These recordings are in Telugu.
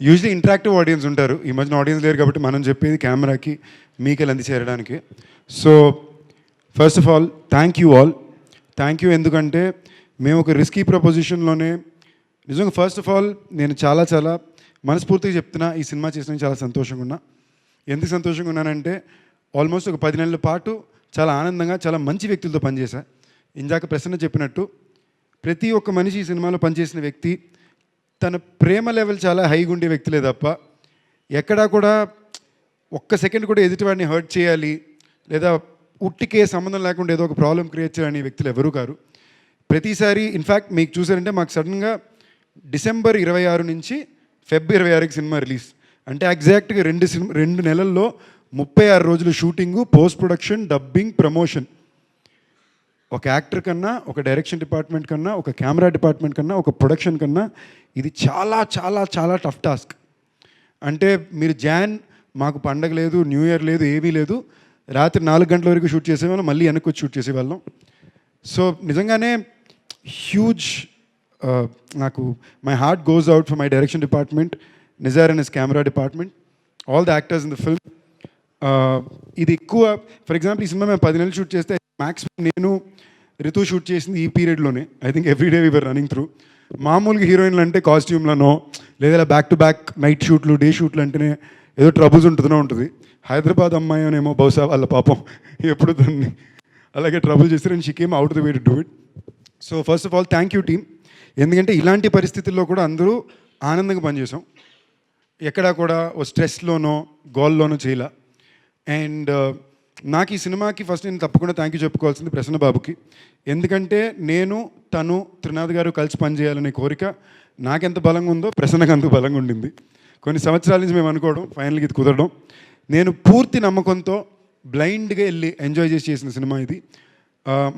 యూజువల్లీ ఇంటరాక్టివ్ ఆడియన్స్ ఉంటారు. ఈ మధ్యన ఆడియన్స్ లేరు కాబట్టి మనం చెప్పేది కెమెరాకి మీకెళ్ళి అంది చేరడానికి. So first of all thank you all. Thank you ఎందుకంటే మేము ఒక రిస్కీ ప్రపోజిషన్లోనే నిజంగా ఫస్ట్ ఆఫ్ ఆల్ నేను చాలా చాలా మనస్ఫూర్తిగా చెప్తున్నా, ఈ సినిమా చేసిన చాలా సంతోషంగా ఉన్నా. ఎందుకు సంతోషంగా ఉన్నానంటే ఆల్మోస్ట్ ఒక 10 నెలల పాటు చాలా ఆనందంగా చాలా మంచి వ్యక్తులతో పనిచేశా. ఇందాక ప్రసన్న చెప్పినట్టు ప్రతి ఒక్క మనిషి ఈ సినిమాలో పనిచేసిన వ్యక్తి తన ప్రేమ లెవెల్ చాలా హైగా ఉండే వ్యక్తులే తప్ప ఎక్కడా కూడా ఒక్క సెకండ్ కూడా ఎదుటివాడిని హర్ట్ చేయాలి లేదా ఉట్టికే సంబంధం లేకుండా ఏదో ఒక ప్రాబ్లం క్రియేట్ చేయాలని వ్యక్తులు ఎవరూ కారు. ప్రతిసారి ఇన్ఫ్యాక్ట్ మీకు చూసారంటే మాకు సడన్గా డిసెంబర్ 26 నుంచి ఫిబ్రవరి 26కి సినిమా రిలీజ్ అంటే ఎగ్జాక్ట్గా 2 నెలల్లో 36 రోజులు shooting, post production, dubbing, promotion. ఒక యాక్టర్ కన్నా, ఒక డైరెక్షన్ డిపార్ట్మెంట్ కన్నా, ఒక కెమెరా డిపార్ట్మెంట్ కన్నా, ఒక ప్రొడక్షన్ కన్నా ఇది చాలా చాలా చాలా టఫ్ టాస్క్. అంటే మీరు మాకు పండగ లేదు, న్యూ ఇయర్ లేదు, ఏమీ లేదు, రాత్రి 4 గంటల వరకు షూట్ చేసేవాళ్ళం, మళ్ళీ వెనక్కి వచ్చి షూట్ చేసేవాళ్ళం. సో నిజంగానే హ్యూజ్ నాకు my heart goes out for my direction department, Nizar and his camera department, all the actors in the film. ఇది ఎక్కువ ఫర్ ఎగ్జాంపుల్ ఈ సినిమా మేము 10 నెలలు షూట్ చేస్తే మ్యాక్స్ నేను రితు షూట్ చేసింది ఈ పీరియడ్లోనే. I think everyday we were running through. మామూలుగా హీరోయిన్లు అంటే కాస్ట్యూమ్లనో లేదా బ్యాక్ టు బ్యాక్ నైట్ షూట్లు, డే షూట్లు అంటేనే ఏదో ట్రబుల్స్ ఉంటుంది. హైదరాబాద్ అమ్మాయి అనేమో బహుశా వాళ్ళ పాపం ఎప్పుడు దాన్ని అలాగే ట్రబుల్ చేస్తారు and she came out the way to do it. So first of all thank you team. ఎందుకంటే ఇలాంటి పరిస్థితుల్లో కూడా అందరూ ఆనందంగా పనిచేసాం. ఎక్కడా కూడా ఓ స్ట్రెస్లోనో గోల్లోనో చేయలే. అండ్ నాకు ఈ సినిమాకి ఫస్ట్ నేను తప్పకుండా థ్యాంక్ యూ చెప్పుకోవాల్సింది ప్రసన్న బాబుకి. ఎందుకంటే నేను తను త్రినాథ్ గారు కలిసి పనిచేయాలనే కోరిక నాకెంత బలంగా ఉందో ప్రసన్నకు అంత బలంగా ఉండింది. కొన్ని సంవత్సరాల నుంచి మేము అనుకోవడం, ఫైనల్గా ఇది కుదరడం. నేను పూర్తి నమ్మకంతో బ్లైండ్గా వెళ్ళి ఎంజాయ్ చేసిన సినిమా ఇది.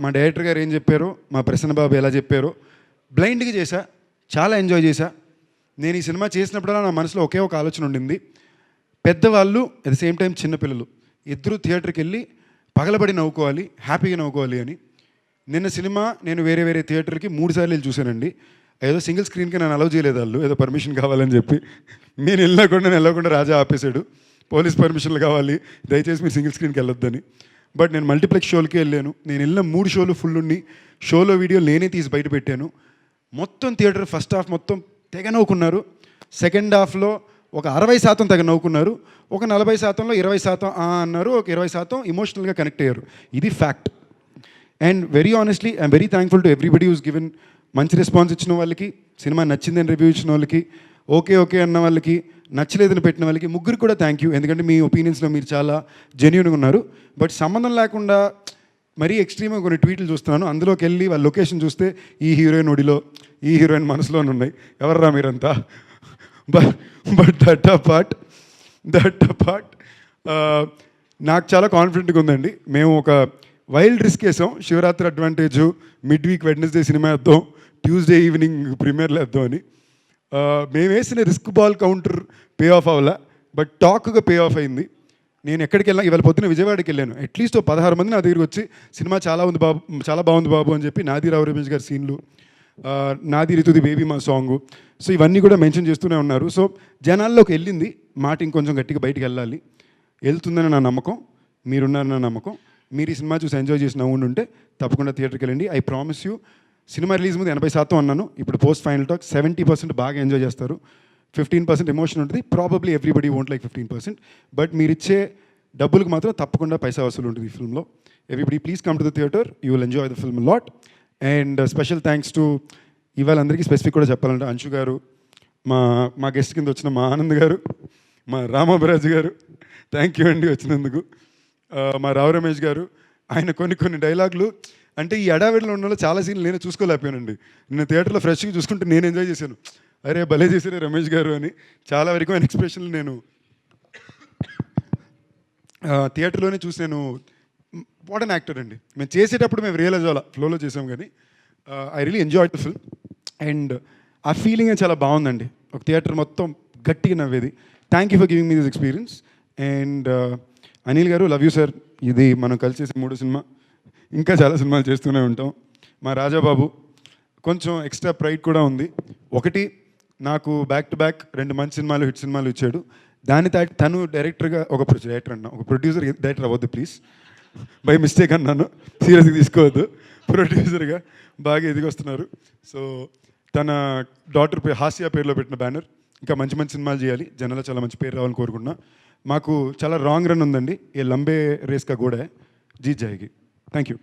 మా డైరెక్టర్ గారు ఏం చెప్పారో, మా ప్రసన్న బాబు ఎలా చెప్పారో బ్లైండ్గా చేశా, చాలా ఎంజాయ్ చేశా. నేను ఈ సినిమా చేసినప్పుడల్లా నా మనసులో ఒకే ఒక ఆలోచన ఉండింది, పెద్దవాళ్ళు అట్ ద సేమ్ టైం చిన్నపిల్లలు ఇద్దరు థియేటర్కి వెళ్ళి పగలబడి నవ్వుకోవాలి, హ్యాపీగా నవ్వుకోవాలి అని. నిన్న సినిమా నేను వేరే వేరే థియేటర్కి 3 సార్లు వెళ్ళి చూశానండి. ఏదో సింగిల్ స్క్రీన్కి నన్ను అలౌ చేయలేదు వాళ్ళు, ఏదో పర్మిషన్ కావాలని చెప్పి. నేను వెళ్ళకుండా రాజా ఆపేశాడు, పోలీస్ పర్మిషన్లు కావాలి, దయచేసి మీరు సింగిల్ స్క్రీన్కి వెళ్ళొద్దని. బట్ నేను మల్టీప్లెక్స్ షోలకి వెళ్ళాను. నేను వెళ్ళిన 3 షోలు ఫుల్ ఉండి షోలో వీడియో నేనే తీసి బయట పెట్టాను. మొత్తం థియేటర్ ఫస్ట్ హాఫ్ మొత్తం తెగ నవ్వుకున్నారు, సెకండ్ హాఫ్లో ఒక 60% తెగ నవ్వుకున్నారు, ఒక 40%లో 20% అన్నారు, ఒక 20% ఇమోషనల్గా కనెక్ట్ అయ్యారు. ఇది fact. And very honestly I'm very thankful to everybody who's given. మంచి రెస్పాన్స్ ఇచ్చిన వాళ్ళకి, సినిమా నచ్చిందని రివ్యూ ఇచ్చిన వాళ్ళకి, ఓకే అన్న వాళ్ళకి, నచ్చలేదని పెట్టిన వాళ్ళకి, ముగ్గురు కూడా థ్యాంక్ యూ. ఎందుకంటే మీ ఒపీనియన్స్లో మీరు చాలా జెన్యూన్గా ఉన్నారు. బట్ సంబంధం లేకుండా మరీ ఎక్స్ట్రీమ్గా కొన్ని ట్వీట్లు చూస్తున్నాను. అందులోకి వెళ్ళి వాళ్ళ లొకేషన్ చూస్తే ఈ హీరోయిన్ ఒడిలో, ఈ హీరోయిన్ మనసులోనే ఉన్నాయి, ఎవర్రా మీరంతా. బట్ దట్ అపార్ట్ నాకు చాలా కాన్ఫిడెంట్గా ఉందండి. మేము ఒక వైల్డ్ రిస్క్ వేసాం. Shivaratri advantage, mid week Wednesday cinema వేద్దాం, ట్యూస్డే ఈవినింగ్ ప్రీమియర్లో వేద్దాం అని. మేము వేసిన రిస్క్ బాల్ కౌంటర్ పే ఆఫ్ అవ్వాల, బట్ టాక్గా పే ఆఫ్ అయింది. నేను ఎక్కడికి వెళ్ళినా, ఇవాళ పొద్దున్న విజయవాడకి వెళ్ళాను, అట్లీస్ట్ 16 మంది నా దగ్గరికి వచ్చి సినిమా చాలా బాగుంది బాబు అని చెప్పి, నాది రావు రమేష్ గారి సీన్లు, నాది రితుది బేబీ మా సాంగు, సో ఇవన్నీ కూడా మెన్షన్ చేస్తూనే ఉన్నారు. సో జనాల్లోకి వెళ్ళింది మాట, ఇంకొంచెం గట్టిగా బయటికి వెళ్ళాలి, వెళ్తుందని నా నమ్మకం, మీరున్నారని నా నమ్మకం. మీరు ఈ సినిమా చూసి ఎంజాయ్ చేసి నవ్వుంటే తప్పకుండా థియేటర్కి వెళ్ళండి. I promise you. Cinema release ముందు 80% అన్నాను, ఇప్పుడు పోస్ట్ ఫైనల్ టాక్ 70% బాగా ఎంజాయ్ చేస్తారు, 15% ఎమోషన్ ఉంటుంది. Probably everybody won't like 15%, but మీరు ఇచ్చే డబ్బులకు మాత్రం తప్పకుండా పైసా వసూలు ఉంటుంది ఈ ఫిల్మ్లో. Everybody please come to the theatre, you will enjoy the film lot. And special thanks to ఇవాళ అందరికీ స్పెసిఫిక్ కూడా చెప్పాలంటే అంశు గారు, మా గెస్ట్ కింద వచ్చిన మా ఆనంద్ గారు, మా రామాబరాజు గారు, థ్యాంక్ యూ అండి వచ్చినందుకు. మా రావు రమేష్ గారు, ఆయన కొన్ని డైలాగులు అంటే ఈ అడావిడిలో ఉన్న చాలా సీన్లు నేను చూసుకోలేకపోయానండి. నేను థియేటర్లో ఫ్రెష్గా చూసుకుంటే నేను ఎంజాయ్ చేశాను, అరే భలే చేశారే రమేష్ గారు అని. చాలా వరకు ఆయన ఎక్స్ప్రెషన్లు నేను థియేటర్లోనే చూసి నేను వాట్ అన్ యాక్టర్ అండి. మేము చేసేటప్పుడు మేము రియలైజ్ అవ్వాలి, ఫ్లోలో చేసాం, కానీ I really enjoy the film. And ఆ ఫీలింగే చాలా బాగుందండి, ఒక థియేటర్ మొత్తం గట్టిగా నవ్వేది. Thank you for giving me this experience. And Anil garu, love you sir. ఇది మనం కలిసి చేసే 3వ సినిమా, ఇంకా చాలా సినిమాలు చేస్తూనే ఉంటాం. మా రాజాబాబు కొంచెం ఎక్స్ట్రా ప్రైడ్ కూడా ఉంది. ఒకటి, నాకు బ్యాక్ టు బ్యాక్ 2 మంచి సినిమాలు హిట్ సినిమాలు ఇచ్చాడు. దాని తను డైరెక్టర్గా ఒక డైరెక్టర్ అన్నా ఒక ప్రొడ్యూసర్ డైరెక్టర్ అవ్వద్దు ప్లీజ్, బై మిస్టేక్ అన్నాను, సీరియస్గా తీసుకోవద్దు. ప్రొడ్యూసర్గా బాగా ఎదిగొస్తున్నారు. సో తన డాటర్ పేరు హాస్య పేరులో పెట్టిన బ్యానర్, ఇంకా మంచి మంచి సినిమాలు చేయాలి, జనాల్లో చాలా మంచి పేరు రావాలని కోరుకుంటున్నా. మాకు చాలా రాంగ్ రన్ ఉందండి, ఏ లంబే రేస్ కా గోడ జీత్ జాయేగి. Thank you.